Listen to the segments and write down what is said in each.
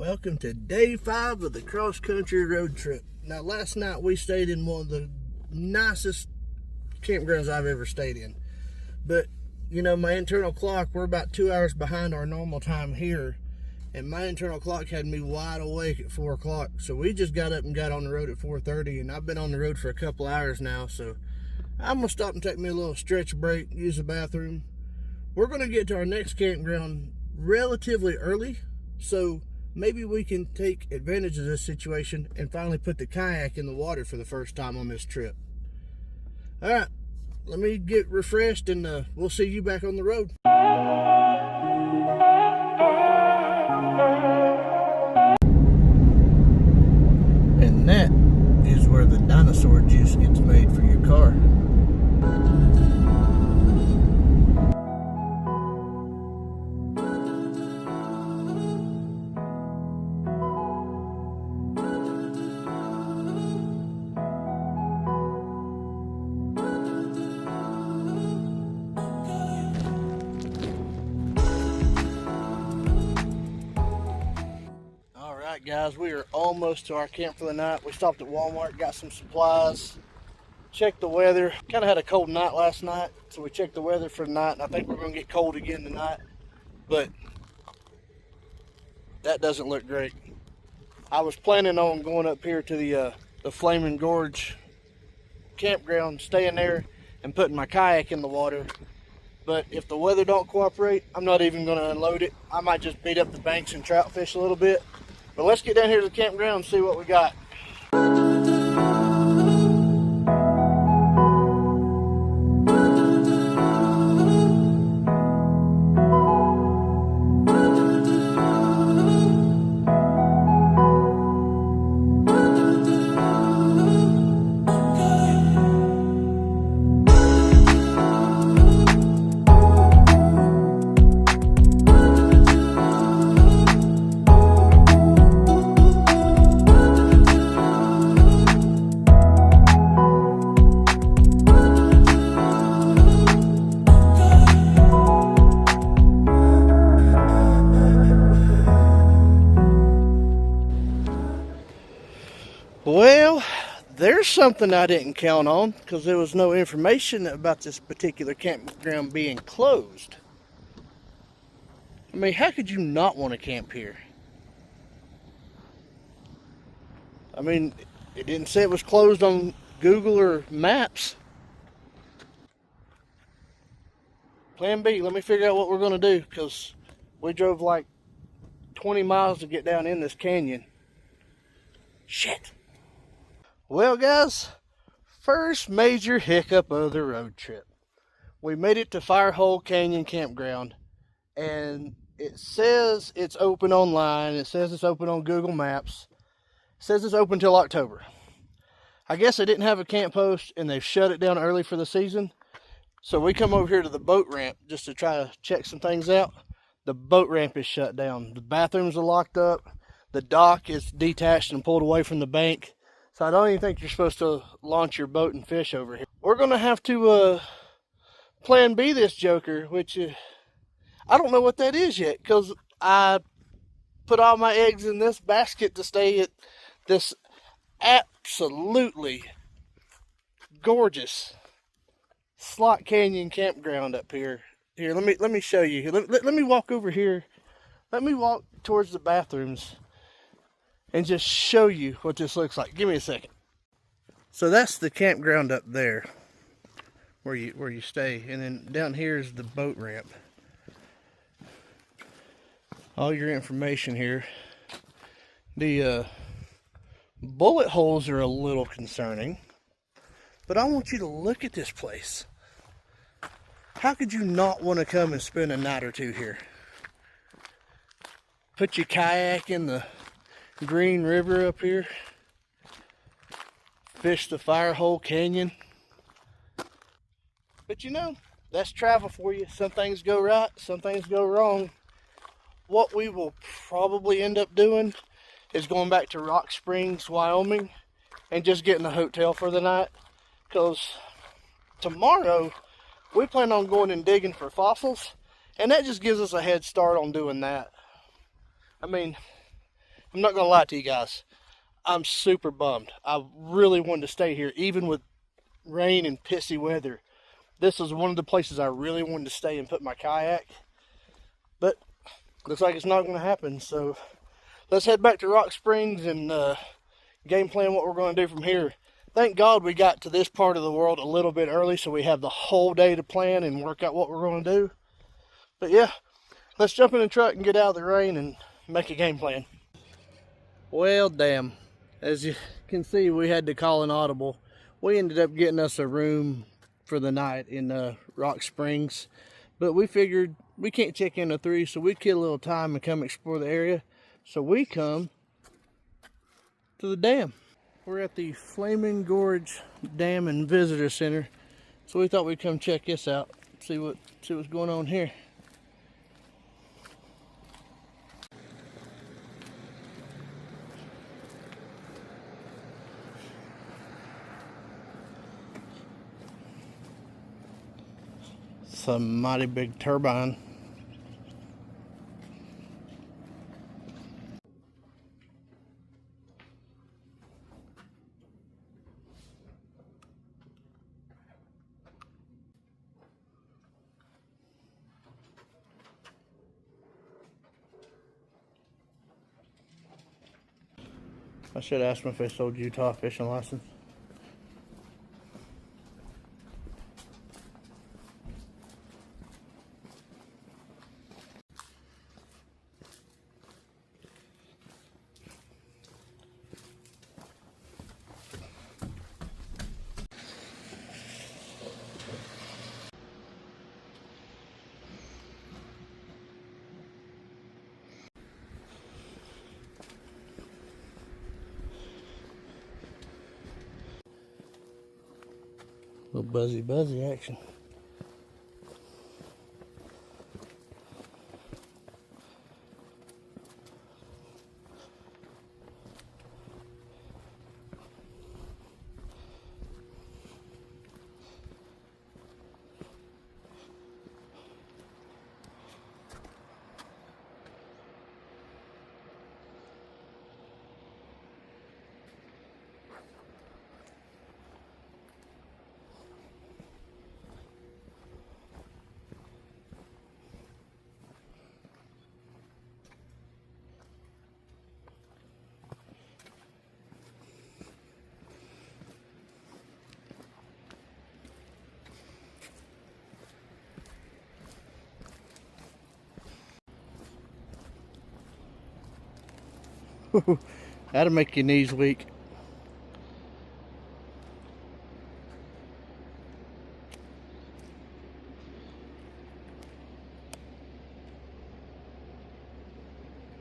Welcome to day 5 of the cross-country road trip. Now, last night we stayed in one of the nicest campgrounds I've ever stayed in. But, you know, my internal clock, we're about 2 hours behind our normal time here. And my internal clock had me wide awake at 4 o'clock. So we just got up and got on the road at 4:30. And I've been on the road for a couple hours now. So I'm going to stop and take me a little stretch break, use the bathroom. We're going to get to our next campground relatively early. So maybe we can take advantage of this situation and finally put the kayak in the water for the first time on this trip. All right, let me get refreshed and we'll see you back on the road. And that is where the dinosaur juice gets made for your car. Guys, we are almost to our camp for the night. We stopped at Walmart, got some supplies, checked the weather. Kind of had a cold night last night, so we checked the weather for the night, and I think we're going to get cold again tonight, but that doesn't look great. I was planning on going up here to the Flaming Gorge campground, staying there and putting my kayak in the water, but if the weather don't cooperate, I'm not even going to unload it. I might just beat up the banks and trout fish a little bit. But let's get down here to the campground and see what we got. Well, there's something I didn't count on because there was no information about this particular campground being closed. I mean, how could you not want to camp here? I mean, it didn't say it was closed on Google or Maps. Plan B, let me figure out what we're going to do because we drove like 20 miles to get down in this canyon. Shit. Well, guys, first major hiccup of the road trip. We made it to Firehole Canyon Campground, and it says it's open online. It says it's open on Google Maps. It says it's open till October. I guess they didn't have a camp post, and they've shut it down early for the season. So we come over here to the boat ramp just to try to check some things out. The boat ramp is shut down. The bathrooms are locked up. The dock is detached and pulled away from the bank. So I don't even think you're supposed to launch your boat and fish over here. We're going to have to plan B this joker, which I don't know what that is yet, because I put all my eggs in this basket to stay at this absolutely gorgeous Slot Canyon campground up here. Here, let me show you. Let me walk over here. Let me walk towards the bathrooms and just show you what this looks like. Give me a second. So that's the campground up there where you stay, and then down here is the boat ramp. All your information here. The bullet holes are a little concerning, but I want you to look at this place. How could you not want to come and spend a night or two here? Put your kayak in the Green River up here, fish the Firehole Canyon. But you know, that's travel for you. Some things go right, some things go wrong. What we will probably end up doing is going back to Rocksprings, Wyoming, and just getting a hotel for the night, because tomorrow we plan on going and digging for fossils, and that just gives us a head start on doing that. I mean, I'm not gonna lie to you guys. I'm super bummed. I really wanted to stay here, even with rain and pissy weather. This was one of the places I really wanted to stay and put my kayak. But looks like it's not going to happen. So let's head back to Rock Springs and game plan what we're going to do from here. Thank God we got to this part of the world a little bit early, so we have the whole day to plan and work out what we're going to do. But yeah, let's jump in the truck and get out of the rain and make a game plan. Well, damn. As you can see, we had to call an audible. We ended up getting us a room for the night in Rock Springs. But we figured we can't check into 3, so we'd kill a little time and come explore the area. So we come to the dam. We're at the Flaming Gorge Dam and Visitor Center. So we thought we'd come check this out, see what's going on here. Some mighty big turbine. I should ask them if they sold Utah fishing license. Little buzzy action. That'll make your knees weak.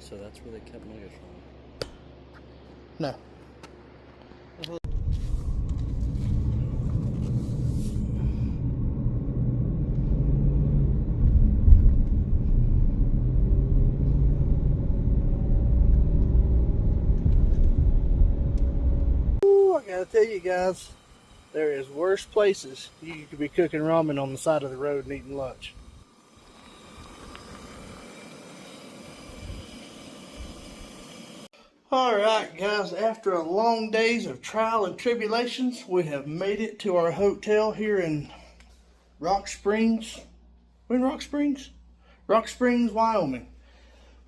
So that's where they kept nuggets from? No. I gotta tell you guys, there is worse places you could be cooking ramen on the side of the road and eating lunch. Alright guys, after a long days of trial and tribulations, we have made it to our hotel here in Rock Springs. We're in Rock Springs? Rock Springs, Wyoming.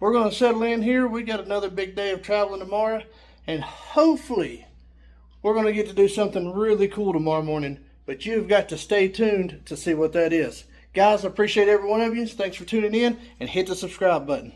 We're going to settle in here. We got another big day of traveling tomorrow, and hopefully we're going to get to do something really cool tomorrow morning, but you've got to stay tuned to see what that is. Guys, I appreciate every one of you. Thanks for tuning in, and hit the subscribe button.